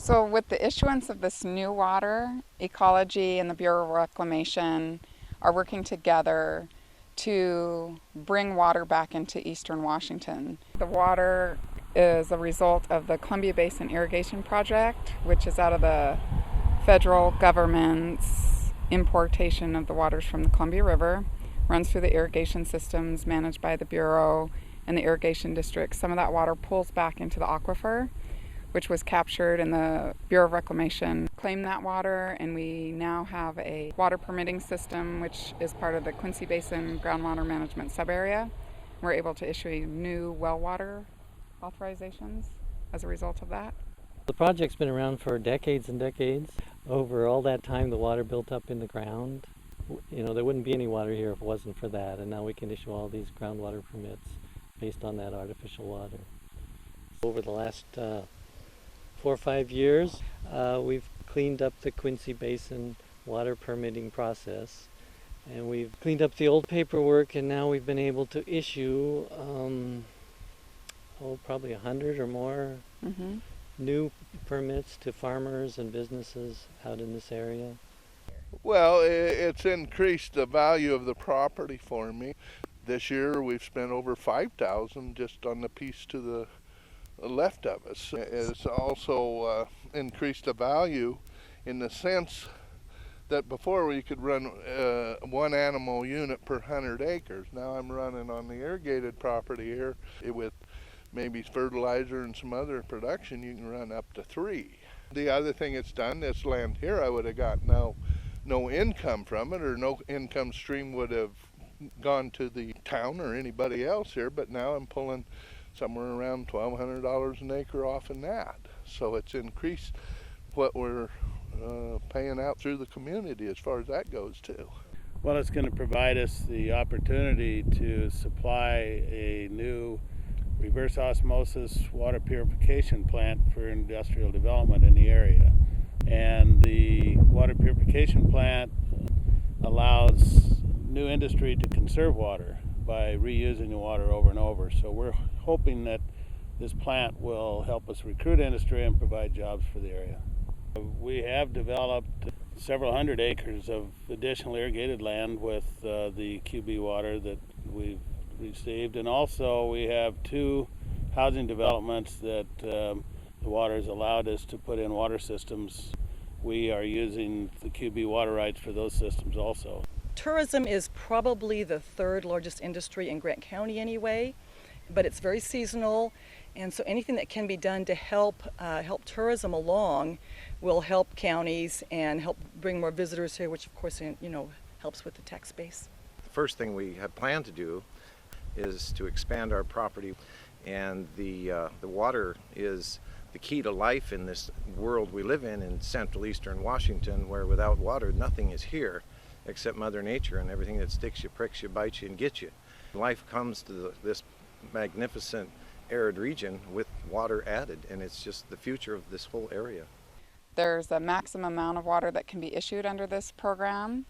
So with the issuance of this new water, Ecology and the Bureau of Reclamation are working together to bring water back into eastern Washington. The water is a result of the Columbia Basin Irrigation Project, which is out of the federal government's importation of the waters from the Columbia River, runs through the irrigation systems managed by the Bureau and the irrigation districts. Some of that water pulls back into the aquifer, which was captured, and the Bureau of Reclamation claimed that water, and we now have a water permitting system which is part of the Quincy Basin groundwater management subarea. We're able to issue new well water authorizations as a result of that. The project's been around for decades and decades. Over all that time, the water built up in the ground. There wouldn't be any water here if it wasn't for that, and now we can issue all these groundwater permits based on that artificial water. Over the last 4 or 5 years, we've cleaned up the Quincy Basin water permitting process, and we've cleaned up the old paperwork, and now we've been able to issue probably 100 or more new permits to farmers and businesses out in this area. Well, it's increased the value of the property for me. This year we've spent over $5,000 just on the piece to the left of us. It's also increased the value in the sense that before we could run one animal unit per 100 acres. Now I'm running on the irrigated property here with maybe fertilizer and some other production. You can run up to 3. The other thing it's done, this land here, I would have got no income from it, or no income stream would have gone to the town or anybody else here, but now I'm pulling somewhere around $1,200 an acre off in that. So it's increased what we're paying out through the community as far as that goes too. Well, it's going to provide us the opportunity to supply a new reverse osmosis water purification plant for industrial development in the area. And the water purification plant allows new industry to conserve water by reusing the water over and over. So we're hoping that this plant will help us recruit industry and provide jobs for the area. We have developed several hundred acres of additional irrigated land with the QB water that we've received, and also we have 2 housing developments that the water has allowed us to put in water systems. We are using the QB water rights for those systems also. Tourism is probably the 3rd largest industry in Grant County anyway, but it's very seasonal, and so anything that can be done to help tourism along will help counties and help bring more visitors here, which of course helps with the tax base. The first thing we have planned to do is to expand our property, and the water is the key to life in this world we live in central eastern Washington, where without water nothing is here except Mother Nature and everything that sticks you, pricks you, bites you, and gets you. Life comes to this magnificent arid region with water added, and it's just the future of this whole area. There's a maximum amount of water that can be issued under this program,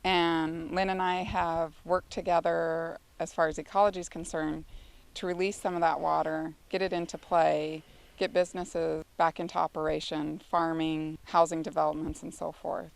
and Lynn and I have worked together as far as ecology is concerned to release some of that water, get it into play, get businesses back into operation, farming, housing developments, and so forth.